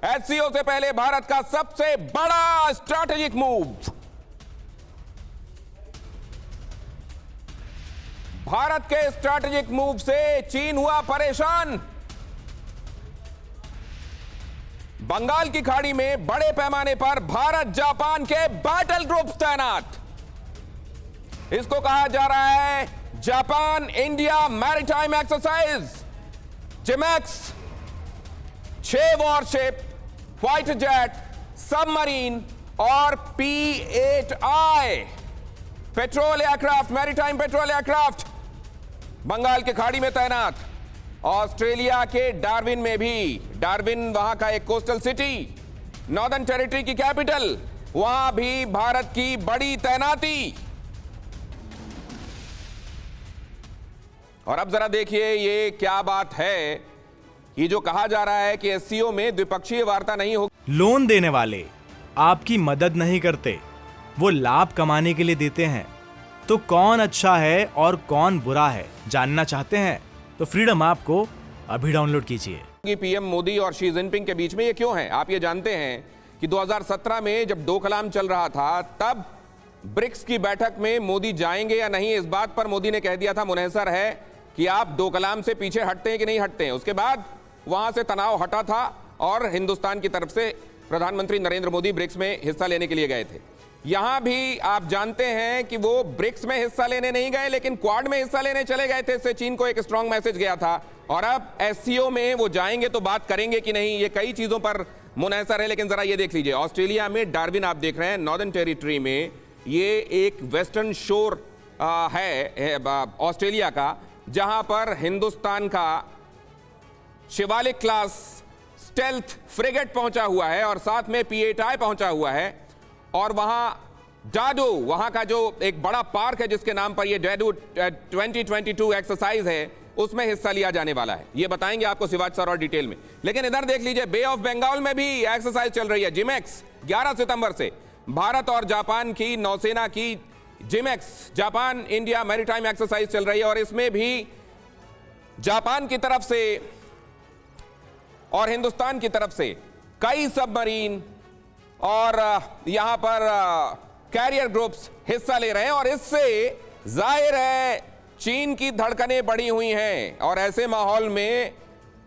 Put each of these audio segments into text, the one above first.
SCO से पहले भारत का सबसे बड़ा स्ट्रैटेजिक मूव। भारत के स्ट्रैटेजिक मूव से चीन हुआ परेशान। बंगाल की खाड़ी में बड़े पैमाने पर भारत जापान के बैटल ग्रुप्स तैनात। इसको कहा जा रहा है Japan India maritime exercise, JIMEX. 6 warships, fighter jet, submarine और P-8I patrol aircraft, maritime patrol aircraft Bengal की खाड़ी में तैनात। ऑस्ट्रेलिया के डार्विन में भी, डार्विन वहां का एक कोस्टल सिटी, नॉर्दर्न टेरिटरी की कैपिटल, वहां भी भारत की बड़ी तैनाती। और अब जरा देखिए ये क्या बात है। ये जो कहा जा रहा है कि एससीओ में द्विपक्षीय वार्ता नहीं होगी। लोन देने वाले आपकी मदद नहीं करते, वो लाभ कमाने के लिए देते हैं। तो कौन अच्छा है और कौन बुरा है जानना चाहते हैं तो फ्रीडम ऐप को अभी डाउनलोड कीजिए। पीएम मोदी और शी जिनपिंग के बीच में ये क्यों है? आप ये जानते हैं कि 2017 में जब डोकलाम चल रहा था तब ब्रिक्स की बैठक में मोदी जाएंगे या नहीं, इस बात पर मोदी ने कह दिया था मुनहसर है कि आप डोकलाम से पीछे हटते हैं कि नहीं हटते हैं। उसके बाद वहां से तनाव हटा था और हिंदुस्तान की तरफ से प्रधानमंत्री नरेंद्र मोदी ब्रिक्स में हिस्सा लेने के लिए गए थे। यहां भी आप जानते हैं कि वो ब्रिक्स में हिस्सा लेने नहीं गए लेकिन क्वाड में हिस्सा लेने चले गए थे। इससे चीन को एक स्ट्रांग मैसेज गया था। और अब एससीओ में वो जाएंगे तो बात करेंगे कि नहीं, ये कई चीजों पर मुनहसर है। लेकिन जरा ये देख लीजिए, ऑस्ट्रेलिया में डार्विन आप देख रहे हैं, नॉर्दर्न टेरिटरी में, ये एक वेस्टर्न शोर है ऑस्ट्रेलिया का, जहां पर हिंदुस्तान का शिवालिक क्लास स्टेल्थ फ्रिगेट पहुंचा हुआ है और साथ में P-8I पहुंचा हुआ है। और वहां डाडो, वहां का जो एक बड़ा पार्क है जिसके नाम पर ये डाडो 2022 एक्सरसाइज है, उसमें हिस्सा लिया जाने वाला है। ये बताएंगे आपको शिवाज सर और डिटेल में। लेकिन इधर देख लीजिए, बे ऑफ बंगाल में भी एक्सरसाइज चल रही है, जिमैक्स। 11 सितंबर से भारत और जापान की नौसेना की JIMEX, Japan India maritime exercise चल रही है। और इसमें भी जापान की तरफ से और हिंदुस्तान की तरफ से कई सबमरीन और यहां पर कैरियर ग्रुप्स हिस्सा ले रहे हैं। और इससे जाहिर है चीन की धड़कनें बढ़ी हुई हैं। और ऐसे माहौल में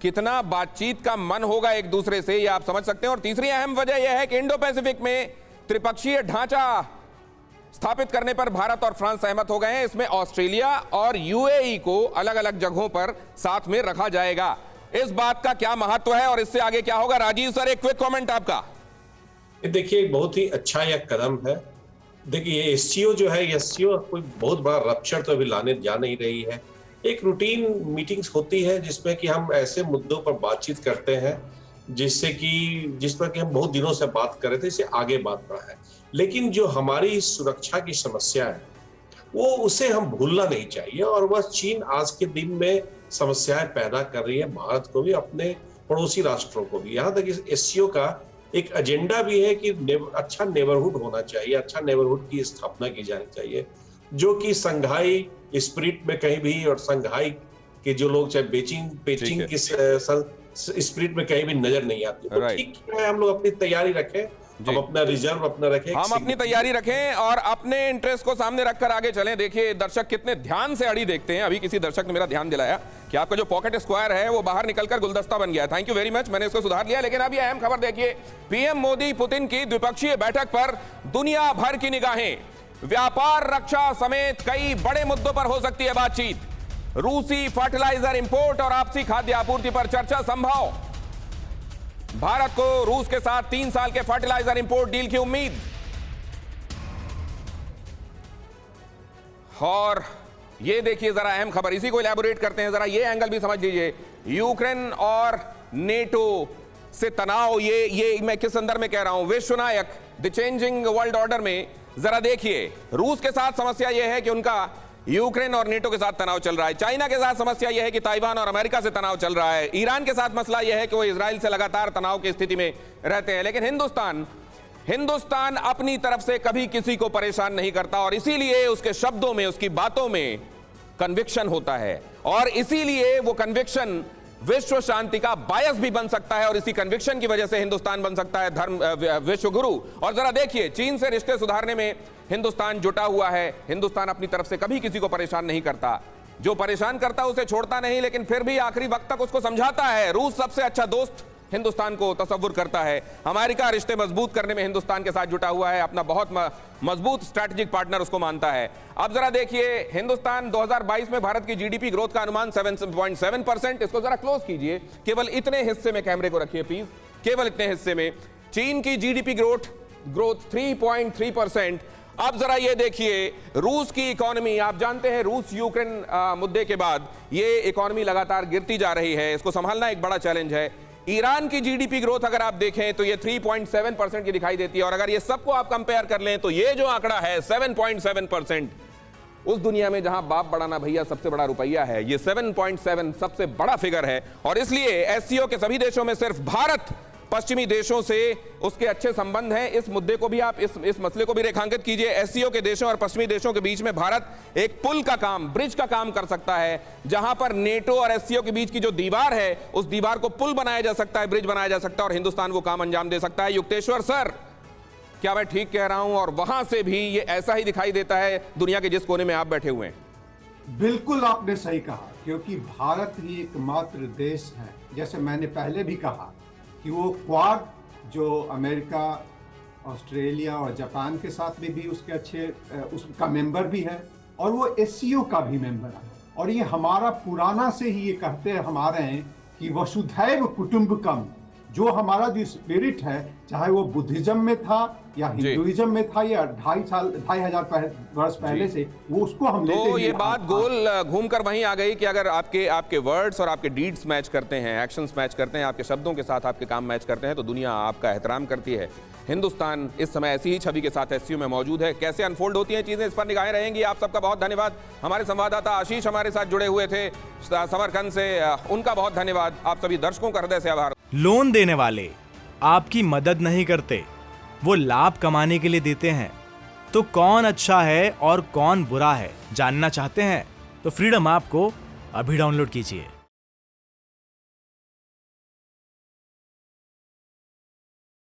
कितना बातचीत का मन होगा एक दूसरे से, ये आप समझ सकते हैं। और तीसरी अहम वजह यह है कि इंडो पैसिफिक में त्रिपक्षीय ढांचा स्थापित करने पर भारत और फ्रांस सहमत हो गए हैं। इसमें ऑस्ट्रेलिया और यूएई को अलग अलग जगहों पर साथ में रखा जाएगा। इस बात का क्या महत्व है और इससे आगे क्या होगा? राजीव सर, एक क्विक कमेंट आपका। देखिए, बहुत ही अच्छा यह कदम है। देखिए, ये एससीओ जो है, एससीओ कोई बहुत बड़ा रप्चर तो अभी लाने जा नहीं रही है। एक रूटीन मीटिंग्स होती है जिसमें कि हम ऐसे मुद्दों पर बातचीत करते हैं जिस पर कि हम बहुत दिनों से बात कर रहे थे, इससे आगे बात बढ़ा है। लेकिन जो हमारी सुरक्षा की समस्या है वो उसे हम भूलना नहीं चाहिए। और वह चीन आज के दिन में समस्याएं पैदा कर रही है, भारत को भी, अपने पड़ोसी राष्ट्रों को भी। यहाँ तक एससीओ का एक एजेंडा भी है कि अच्छा नेबरहुड होना चाहिए, अच्छा नेबरहुड की स्थापना की जानी चाहिए, जो कि संघाई स्पिरिट में कहीं भी, और संघाई के जो लोग चाहे पेचिंग की स्पिरिट में कहीं भी नजर नहीं आती। तो ठीक है, हम लोग अपनी तैयारी रखें, हम अपना रिजर्व अपना रखें, हम अपनी तैयारी रखें और अपने इंटरेस्ट को सामने रखकर आगे चलें। देखिए, दर्शक कितने ध्यान से अड़ी देखते हैं। अभी किसी दर्शक ने मेरा ध्यान दिलाया कि आपका जो पॉकेट स्क्वायर है वो बाहर निकलकर गुलदस्ता बन गया है। थैंक यू वेरी मच, मैंने इसको सुधार लिया। लेकिन अब ये अहम खबर देखिए, पीएम मोदी पुतिन की द्विपक्षीय बैठक पर दुनिया भर की निगाहें। व्यापार, रक्षा समेत कई बड़े मुद्दों पर हो सकती है बातचीत। रूसी फर्टिलाइजर इंपोर्ट और आपसी खाद्य आपूर्ति पर चर्चा संभव। भारत को रूस के साथ 3 साल के फर्टिलाइजर इंपोर्ट डील की उम्मीद। और ये देखिए जरा अहम खबर, इसी को इलैबोरेट करते हैं, जरा ये एंगल भी समझ लीजिए। यूक्रेन और नेटो से तनाव, ये मैं किस संदर्भ में कह रहा हूं? विश्व नायक, द चेंजिंग वर्ल्ड ऑर्डर में जरा देखिए, रूस के साथ समस्या यह है कि उनका यूक्रेन और नेटो के साथ तनाव चल रहा है। चाइना के साथ समस्या यह है कि ताइवान और अमेरिका से तनाव चल रहा है। ईरान के साथ मसला यह है कि वो इजराइल से लगातार तनाव की स्थिति में रहते हैं। लेकिन हिंदुस्तान अपनी तरफ से कभी किसी को परेशान नहीं करता और इसीलिए उसके शब्दों में, उसकी बातों में कन्विक्शन होता है। और इसीलिए वो कन्विक्शन विश्व शांति का बायस भी बन सकता है और इसी कन्विक्शन की वजह से हिंदुस्तान बन सकता है धर्म विश्व गुरु। और जरा देखिए, चीन से रिश्ते सुधारने में हिंदुस्तान जुटा हुआ है। हिंदुस्तान अपनी तरफ से कभी किसी को परेशान नहीं करता, जो परेशान करता उसे छोड़ता नहीं, लेकिन फिर भी आखिरी वक्त तक उसको समझाता है। रूस सबसे अच्छा दोस्त हिंदुस्तान को तस्वुर करता है। अमेरिका रिश्ते मजबूत करने में हिंदुस्तान के साथ जुटा हुआ है, अपना बहुत मजबूत स्ट्रैटेजिक पार्टनर उसको मानता है। अब जरा देखिए, हिंदुस्तान 2022 में भारत की जीडीपी ग्रोथ का अनुमान 7.7%। इसको जरा क्लोज कीजिए, केवल इतने हिस्से में कैमरे को रखिए प्लीज, केवल इतने हिस्से में। चीन की जीडीपी ग्रोथ 3.3%। अब जरा ये देखिए, रूस की इकोनॉमी, आप जानते हैं रूस यूक्रेन मुद्दे के बाद ये इकोनॉमी लगातार गिरती जा रही है, इसको संभालना एक बड़ा चैलेंज है। ईरान की जीडीपी ग्रोथ अगर आप देखें तो ये 3.7% की दिखाई देती है, और अगर ये सबको आप कंपेयर कर लें तो ये जो आंकड़ा है 7.7%, उस दुनिया में जहां बाप बढ़ाना भैया सबसे बड़ा रुपया है, ये 7.7 सबसे बड़ा फिगर है। और इसलिए एससीओ के सभी देशों में सिर्फ भारत पश्चिमी देशों से उसके अच्छे संबंध हैं। इस मुद्दे को भी आप इस मसले को भी रेखांकित कीजिए। एससीओ के देशों और पश्चिमी देशों के बीच में भारत एक पुल का काम, ब्रिज का काम कर सकता है, जहां पर नेटो और एससीओ के बीच की जो दीवार है उस दीवार को पुल बनाया जा सकता है, ब्रिज बनाया जा सकता है, और हिंदुस्तान वो काम अंजाम दे सकता है। युक्तेश्वर सर, क्या मैं ठीक कह रहा हूं? और वहां से भी ये ऐसा ही दिखाई देता है दुनिया के जिस कोने में आप बैठे हुए हैं। बिल्कुल आपने सही कहा, क्योंकि भारत ही एकमात्र देश है, जैसे मैंने पहले भी कहा कि वो क्वाड जो अमेरिका, ऑस्ट्रेलिया और जापान के साथ में भी उसके अच्छे उसका मेंबर भी है, और वो एससीओ का भी मेंबर है। और ये हमारा पुराना से ही ये कहते हमारे हैं कि वसुधैव कुटुंबकम, जो हमारा जो स्पिरिट है, चाहे वो बुद्धिज्म में था या हिंदुइज्म में था या 2,500 वर्ष पहले से, वो उसको हम लेते तो ये बात गोल घूमकर वहीं आ गई कि अगर आपके वर्ड्स और आपके डीड्स मैच करते हैं, एक्शंस मैच करते हैं, आपके शब्दों के साथ आपके काम मैच करते हैं, तो दुनिया आपका एहतराम करती है। हिंदुस्तान इस समय ऐसी ही छवि के साथ एससीओ में मौजूद है। कैसे अनफोल्ड होती हैं चीजें, इस पर निगाहें रहेंगी। आप सबका बहुत धन्यवाद। हमारे संवाददाता आशीष हमारे साथ जुड़े हुए थे समरकंद से, उनका बहुत धन्यवाद। आप सभी दर्शकों का हृदय से आभार। लोन देने वाले आपकी मदद नहीं करते, वो लाभ कमाने के लिए देते हैं। तो कौन अच्छा है और कौन बुरा है, जानना चाहते हैं? तो फ्रीडम ऐप को अभी डाउनलोड कीजिए।